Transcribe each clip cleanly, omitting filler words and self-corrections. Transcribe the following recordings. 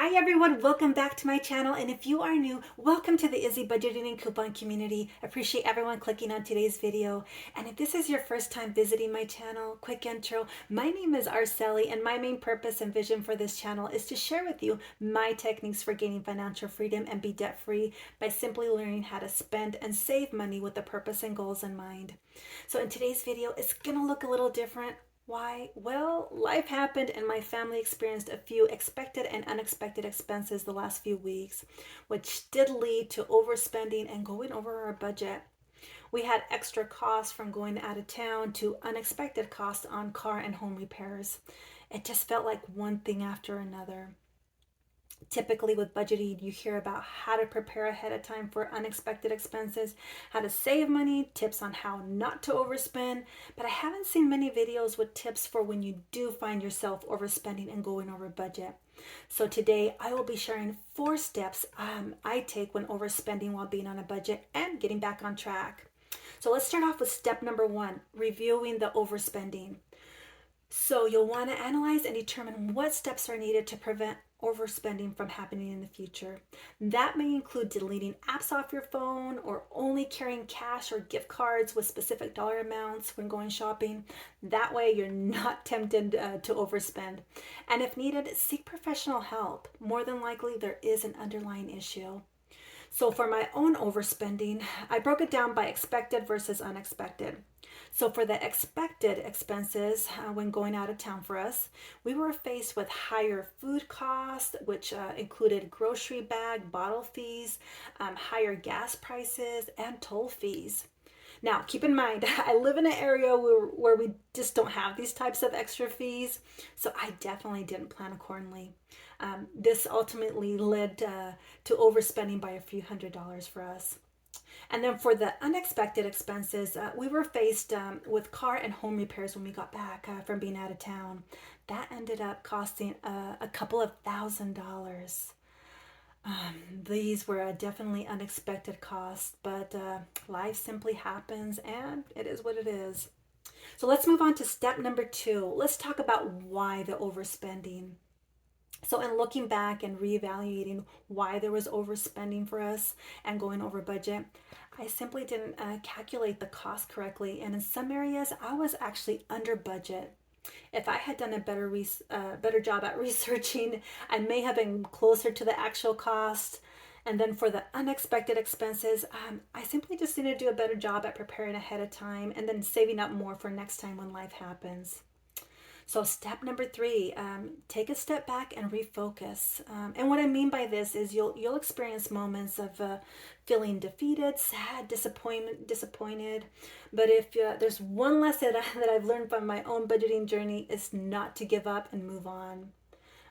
Hi everyone, welcome back to my channel, and if you are new, welcome to the Izzy Budgeting and Coupon Community. Appreciate everyone clicking on today's video. And if this is your first time visiting my channel, quick intro, my name is Araseli, and my main purpose and vision for this channel is to share with you my techniques for gaining financial freedom and be debt-free by simply learning how to spend and save money with a purpose and goals in mind. So in today's video, it's gonna look a little different. Why? Well, life happened and my family experienced a few expected and unexpected expenses the last few weeks, which did lead to overspending and going over our budget. We had extra costs from going out of town to unexpected costs on car and home repairs. It just felt like one thing after another. Typically with budgeting, you hear about how to prepare ahead of time for unexpected expenses, how to save money, tips on how not to overspend, but I haven't seen many videos with tips for when you do find yourself overspending and going over budget. So today I will be sharing 4 steps I take when overspending while being on a budget and getting back on track. So let's start off with step number 1, reviewing the overspending. So you'll want to analyze and determine what steps are needed to prevent overspending from happening in the future. That may include deleting apps off your phone or only carrying cash or gift cards with specific dollar amounts when going shopping. That way you're not tempted to overspend. And if needed, seek professional help. More than likely there is an underlying issue. So for my own overspending, I broke it down by expected versus unexpected. So for the expected expenses when going out of town for us, we were faced with higher food costs, which included grocery bag, bottle fees, higher gas prices, and toll fees. Now, keep in mind, I live in an area where we just don't have these types of extra fees, so I definitely didn't plan accordingly. This ultimately led to overspending by a few $100s for us. And then for the unexpected expenses, we were faced with car and home repairs when we got back from being out of town. That ended up costing a couple of $1,000s. These were definitely unexpected costs, but life simply happens and it is what it is. So let's move on to step number 2. Let's talk about why the overspending. So in looking back and reevaluating why there was overspending for us and going over budget, I simply didn't calculate the cost correctly. And in some areas, I was actually under budget. If I had done a better job at researching, I may have been closer to the actual cost. And then for the unexpected expenses, I simply just need to do a better job at preparing ahead of time and then saving up more for next time when life happens. So step number 3, take a step back and refocus. And what I mean by this is you'll experience moments of feeling defeated, sad, disappointed. But if there's one lesson that I've learned from my own budgeting journey, is not to give up and move on.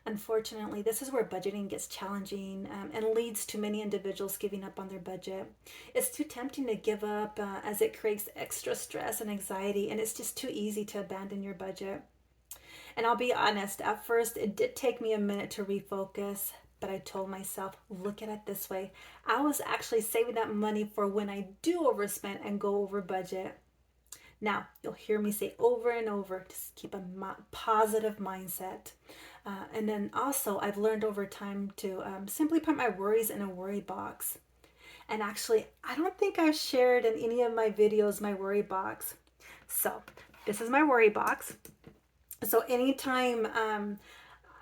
Unfortunately, this is where budgeting gets challenging and leads to many individuals giving up on their budget. It's too tempting to give up as it creates extra stress and anxiety, and it's just too easy to abandon your budget. And I'll be honest, at first it did take me a minute to refocus, but I told myself, look at it this way. I was actually saving that money for when I do overspend and go over budget. Now, you'll hear me say over and over, just keep a positive mindset. And then also, I've learned over time to simply put my worries in a worry box. And actually, I don't think I've shared in any of my videos my worry box. So, this is my worry box. So anytime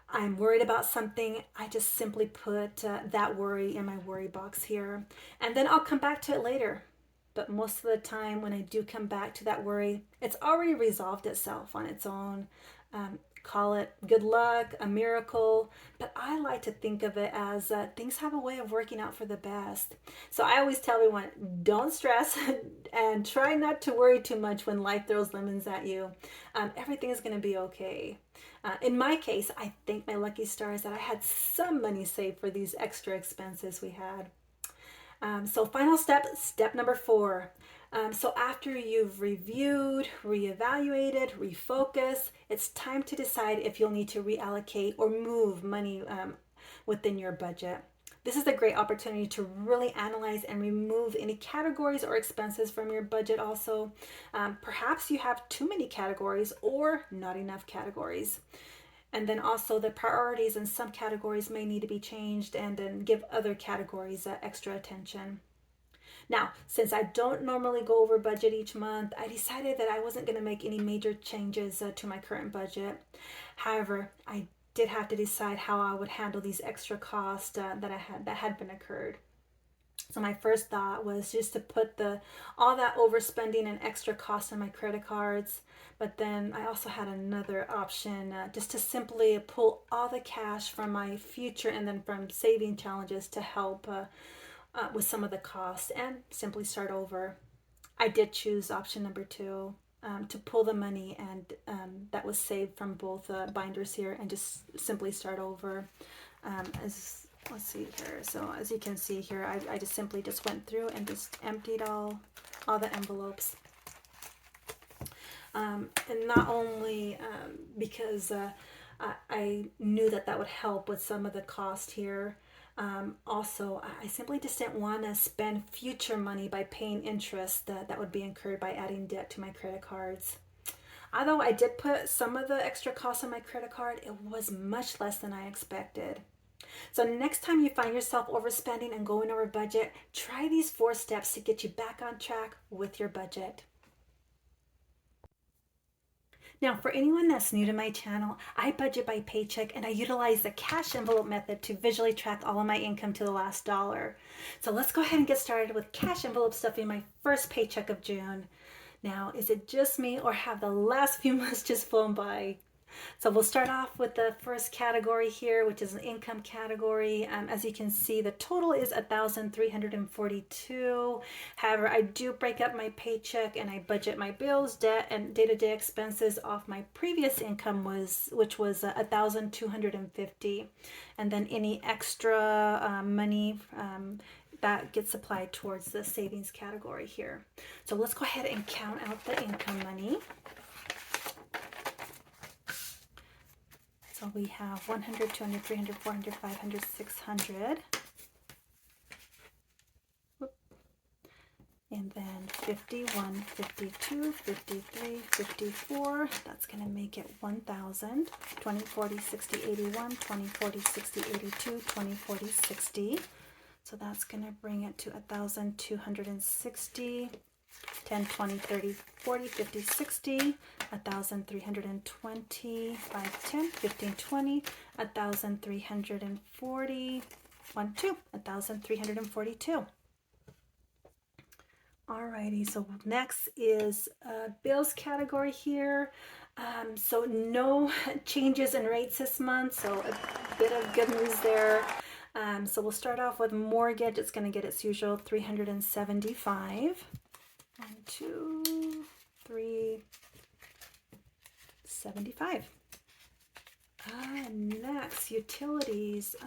I'm worried about something, I just simply put that worry in my worry box here. And then I'll come back to it later. But most of the time when I do come back to that worry, it's already resolved itself on its own. Call it good luck, a miracle, but I like to think of it as things have a way of working out for the best. So I always tell everyone, don't stress and try not to worry too much when life throws lemons at you. Everything is going to be okay. In my case, I thank my lucky stars that I had some money saved for these extra expenses we had. So final step number 4. So after you've reviewed, reevaluated, refocus, it's time to decide if you'll need to reallocate or move money within your budget. This is a great opportunity to really analyze and remove any categories or expenses from your budget also. Perhaps you have too many categories or not enough categories. And then also the priorities in some categories may need to be changed, and then give other categories extra attention. Now, since I don't normally go over budget each month, I decided that I wasn't going to make any major changes to my current budget. However, I did have to decide how I would handle these extra costs that had been occurred. So my first thought was just to put the all that overspending and extra costs on my credit cards. But then I also had another option, just to simply pull all the cash from my future and then from saving challenges to help with some of the costs and simply start over. I did choose option number two, to pull the money and that was saved from both binders here and just simply start over. As let's see here. So as you can see here, I just simply just went through and just emptied all the envelopes. And not only because I knew that that would help with some of the cost here. Also, I simply just didn't want to spend future money by paying interest that would be incurred by adding debt to my credit cards. Although I did put some of the extra costs on my credit card, it was much less than I expected. So next time you find yourself overspending and going over budget, try these 4 steps to get you back on track with your budget. Now, for anyone that's new to my channel, I budget by paycheck and I utilize the cash envelope method to visually track all of my income to the last dollar. So let's go ahead and get started with cash envelope stuffing my first paycheck of June. Now, is it just me or have the last few months just flown by? So we'll start off with the first category here, which is an income category. As you can see, the total is $1,342. However, I do break up my paycheck and I budget my bills, debt, and day-to-day expenses off my previous income, which was $1,250, and then any extra money that gets applied towards the savings category here. So let's go ahead and count out the income money. So we have 100, 200, 300, 400, 500, 600. And then 51, 52, 53, 54. That's going to make it 1,000. 20, 40, 60, 81, 20, 40, 60, 82, 20, 40, 60. So that's going to bring it to 1,260. 10, 20, 30, 40, 50, 60, 1,320, 5, 10, 15, 20, 1,340, 1, 2, 1,342. Alrighty, so next is bills category here. So no changes in rates this month, so a bit of good news there. So we'll start off with mortgage. It's going to get its usual $375. 1, 2, 3, 75. Next, utilities.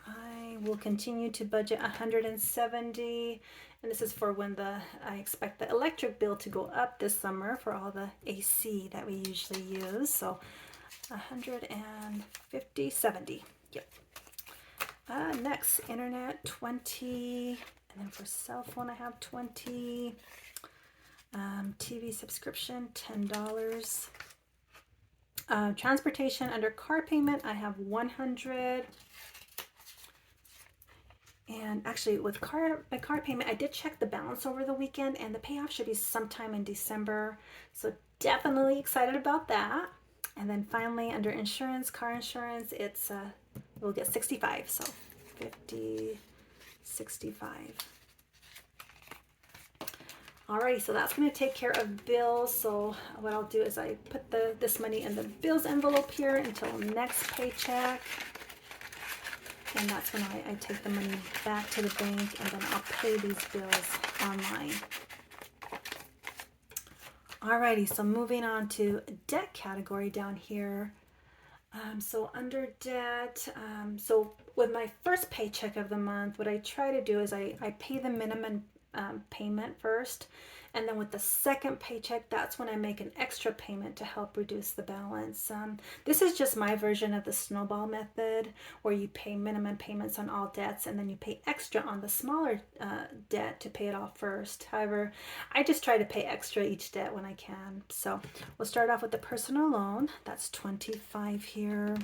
I will continue to budget 170, and this is for when I expect the electric bill to go up this summer for all the AC that we usually use. So 150, 70. Yep. Next, internet 20, and then for cell phone I have 20. TV subscription $10. Transportation under car payment I have 100. And actually with my car payment I did check the balance over the weekend and the payoff should be sometime in December, so definitely excited about that. And then finally under insurance, car insurance, it's we'll get 65, so 50, 65. Alrighty, so that's going to take care of bills. So what I'll do is I put this money in the bills envelope here until next paycheck. And that's when I take the money back to the bank and then I'll pay these bills online. Alrighty, so moving on to debt category down here. So under debt, so with my first paycheck of the month, what I try to do is I pay the minimum payment first. And then with the second paycheck, that's when I make an extra payment to help reduce the balance. This is just my version of the snowball method, where you pay minimum payments on all debts and then you pay extra on the smaller debt to pay it off first. However, I just try to pay extra each debt when I can. So we'll start off with the personal loan. That's $25 here.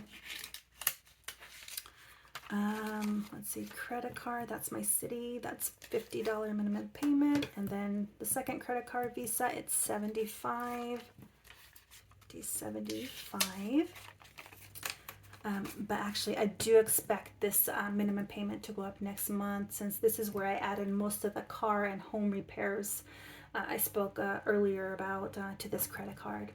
Let's see, credit card, that's my city, that's $50 minimum payment. And then the second credit card, Visa, it's $75. But actually I do expect this minimum payment to go up next month, since this is where I added most of the car and home repairs I spoke earlier about to this credit card.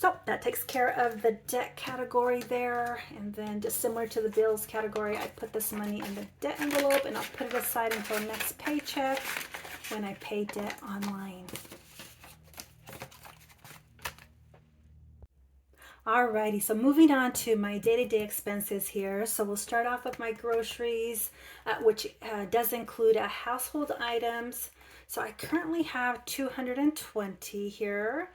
So that takes care of the debt category there. And then just similar to the bills category, I put this money in the debt envelope and I'll put it aside until next paycheck when I pay debt online. Alrighty, so moving on to my day-to-day expenses here. So we'll start off with my groceries, which does include household items. So I currently have 220 here.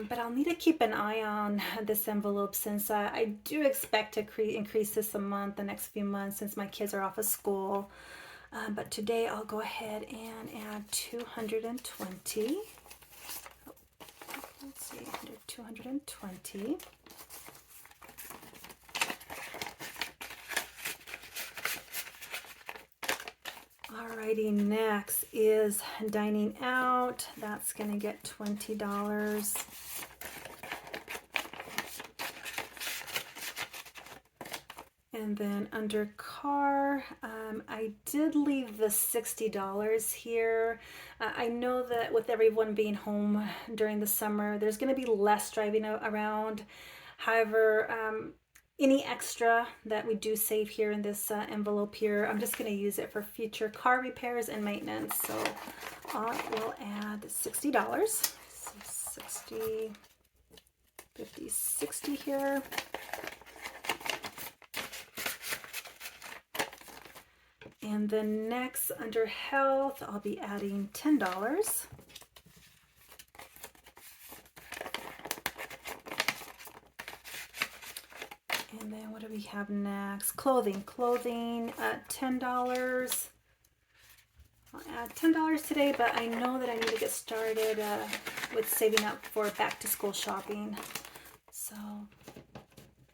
But I'll need to keep an eye on this envelope, since I do expect to increase this a month, the next few months, since my kids are off of school. But today I'll go ahead and add 220. Let's see, 220. Alrighty, next is dining out. That's going to get $20. And then under car, I did leave the $60 here. I know that with everyone being home during the summer, there's going to be less driving around. However, any extra that we do save here in this envelope here, I'm just going to use it for future car repairs and maintenance. So I will add $60. So 60, 50, 60 here. And then next, under health, I'll be adding $10. And then what do we have next? Clothing, $10. I'll add $10 today, but I know that I need to get started with saving up for back to school shopping. So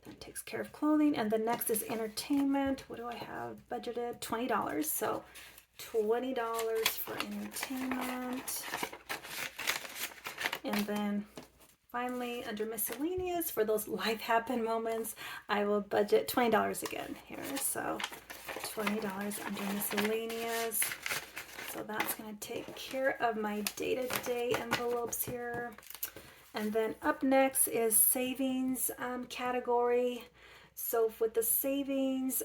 that takes care of clothing. And the next is entertainment. What do I have budgeted? $20. So $20 for entertainment. And then finally, under miscellaneous, for those life happen moments, I will budget $20 again here. So $20 under miscellaneous. So that's going to take care of my day-to-day envelopes here. And then up next is savings category. So with the savings,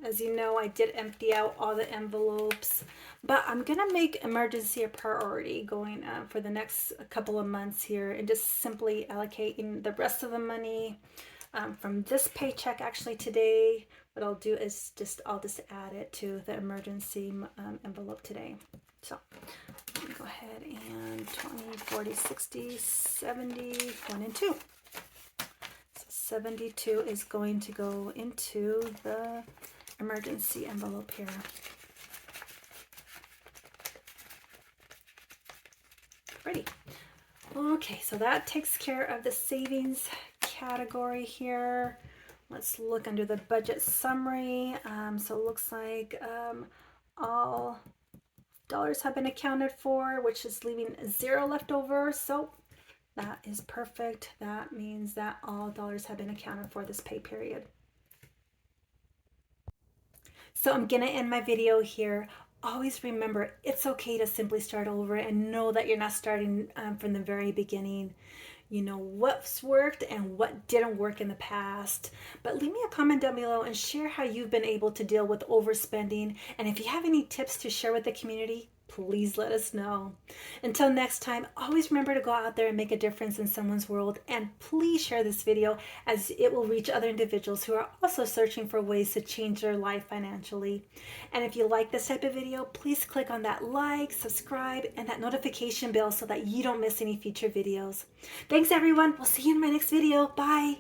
as you know, I did empty out all the envelopes, but I'm going to make emergency a priority going for the next couple of months here, and just simply allocating the rest of the money from this paycheck actually today. What I'll do is I'll just add it to the emergency envelope today. So let me go ahead and 20, 40, 60, 70, 1 and 2. So 72 is going to go into the emergency envelope here. Pretty. Okay, so that takes care of the savings category here. Let's look under the budget summary. So it looks like all dollars have been accounted for, which is leaving 0 left over. So that is perfect. That means that all dollars have been accounted for this pay period. So I'm gonna end my video here. Always remember, it's okay to simply start over and know that you're not starting from the very beginning. You know what's worked and what didn't work in the past. But leave me a comment down below and share how you've been able to deal with overspending. And if you have any tips to share with the community, please let us know. Until next time, always remember to go out there and make a difference in someone's world, and please share this video as it will reach other individuals who are also searching for ways to change their life financially. And if you like this type of video, please click on that like, subscribe, and that notification bell so that you don't miss any future videos. Thanks everyone. We'll see you in my next video. Bye.